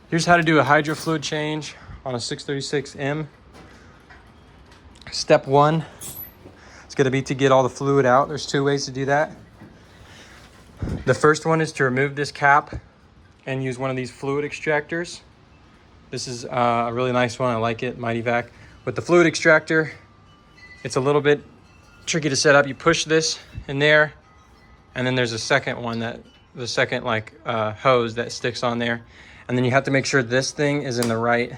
Here's how to do a hydro fluid change on a 636M. Step one, it's gonna be to get all the fluid out. There's two ways to do that. The first one is to remove this cap and use one of these fluid extractors. This is a really nice one, I like it, Mighty Vac. With the fluid extractor, it's a little bit tricky to set up. You push this in there, and then there's a second one, the second hose that sticks on there. And then you have to make sure this thing is in the right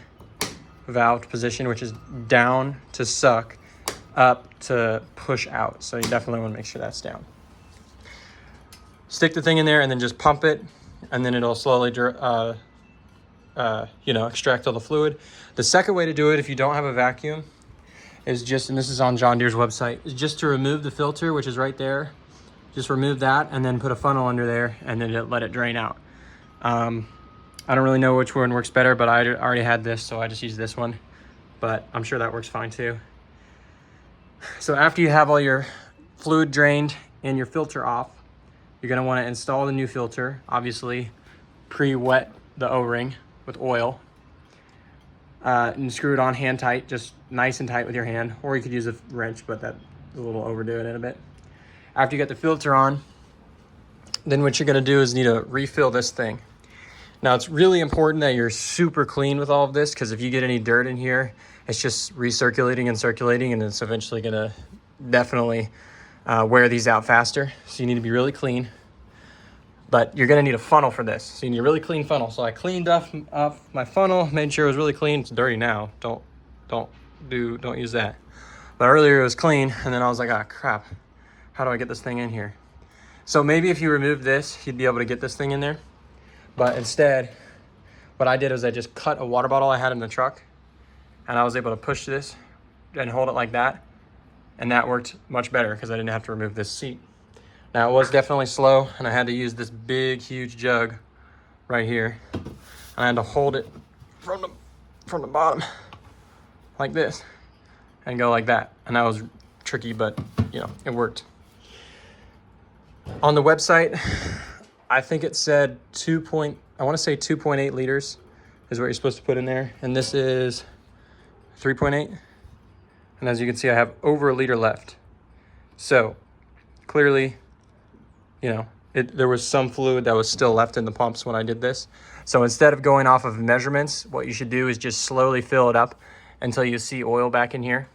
valve position, which is down to suck, up to push out. So you definitely want to make sure that's down. Stick the thing in there and then just pump it, and then it'll slowly extract all the fluid. The second way to do it, if you don't have a vacuum, is just, and this is on John Deere's website, is just to remove the filter, which is right there. Just remove that and then put a funnel under there and then let it drain out. I don't really know which one works better, but I already had this, so I just used this one. But I'm sure that works fine too. So after you have all your fluid drained and your filter off, you're gonna wanna install the new filter. Obviously, pre-wet the O-ring with oil. And screw it on hand tight, just nice and tight with your hand. Or you could use a wrench, but that's a little overdoing it a bit. After you get the filter on, then what you're gonna do is need to refill this thing. Now, it's really important that you're super clean with all of this, because if you get any dirt in here, it's just recirculating and circulating, and it's eventually gonna definitely wear these out faster. So you need to be really clean, but you're gonna need a funnel for this. So you need a really clean funnel. So I cleaned off my funnel, made sure it was really clean. It's dirty now, don't use that. But earlier it was clean, and then I was like, ah, crap, how do I get this thing in here? So maybe if you remove this, you'd be able to get this thing in there. But instead, what I did was I just cut a water bottle I had in the truck, and I was able to push this and hold it like that. And that worked much better because I didn't have to remove this seat. Now, it was definitely slow, and I had to use this big, huge jug right here. And I had to hold it from the bottom like this and go like that. And that was tricky, but it worked. On the website, I think it said 2.8 liters is what you're supposed to put in there. And this is 3.8. And as you can see, I have over a liter left. So clearly, there was some fluid that was still left in the pumps when I did this. So instead of going off of measurements, what you should do is just slowly fill it up until you see oil back in here.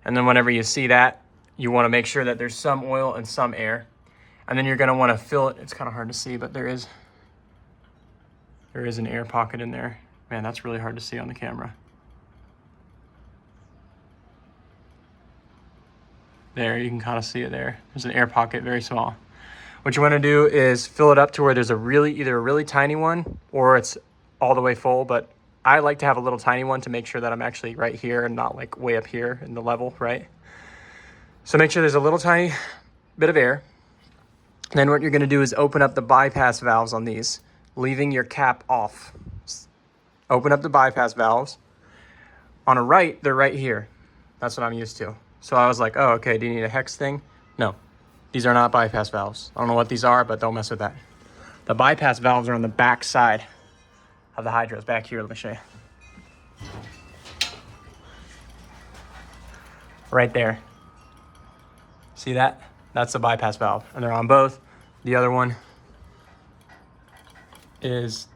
And then whenever you see that, you want to make sure that there's some oil and some air. And then you're going to want to fill it. It's kind of hard to see, but there is an air pocket in there. Man, that's really hard to see on the camera. There, you can kind of see it there. There's an air pocket, very small. What you want to do is fill it up to where there's either a really tiny one or it's all the way full. But I like to have a little tiny one to make sure that I'm actually right here and not like way up here in the level, right? So make sure there's a little tiny bit of air. Then what you're going to do is open up the bypass valves on these, leaving your cap off. Open up the bypass valves. On a right, they're right here. That's what I'm used to. So I was like, oh, okay, do you need a hex thing? No, these are not bypass valves. I don't know what these are, but don't mess with that. The bypass valves are on the back side of the hydros. Back here, let me show you. Right there. See that? That's the bypass valve, and they're on both. The other one is,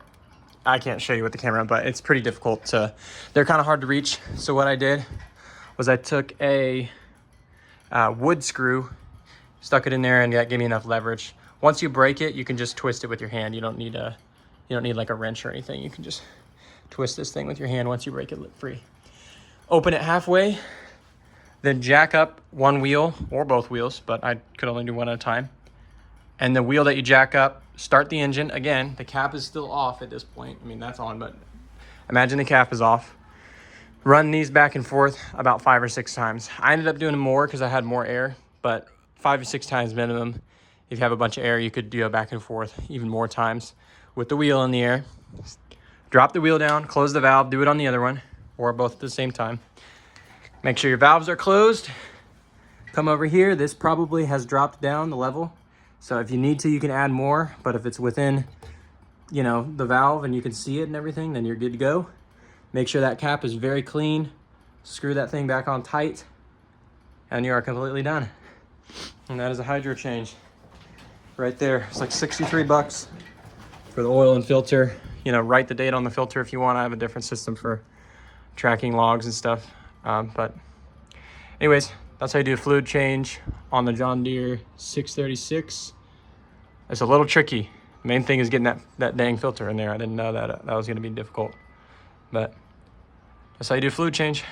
I can't show you with the camera, but it's pretty difficult they're kind of hard to reach. So what I did was I took a wood screw, stuck it in there, and that gave me enough leverage. Once you break it, you can just twist it with your hand. You don't need like a wrench or anything. You can just twist this thing with your hand once you break it free. Open it halfway. Then jack up one wheel or both wheels, but I could only do one at a time. And the wheel that you jack up, start the engine. Again, the cap is still off at this point. I mean, that's on, but imagine the cap is off. Run these back and forth about 5 or 6 times. I ended up doing more because I had more air, but 5 or 6 times minimum. If you have a bunch of air, you could do it back and forth even more times with the wheel in the air. Drop the wheel down, close the valve, do it on the other one, or both at the same time. Make sure your valves are closed. Come over here. This probably has dropped down the level. So if you need to, you can add more, but if it's within you know, the valve and you can see it and everything, then you're good to go. Make sure that cap is very clean. Screw that thing back on tight and you are completely done. And that is a hydro change right there. It's like 63 bucks for the oil and filter. You know, write the date on the filter if you want. I have a different system for tracking logs and stuff. But anyways, that's how you do a fluid change on the John Deere 636. It's a little tricky. Main thing is getting that dang filter in there. I didn't know that was gonna be difficult, but that's how you do fluid change.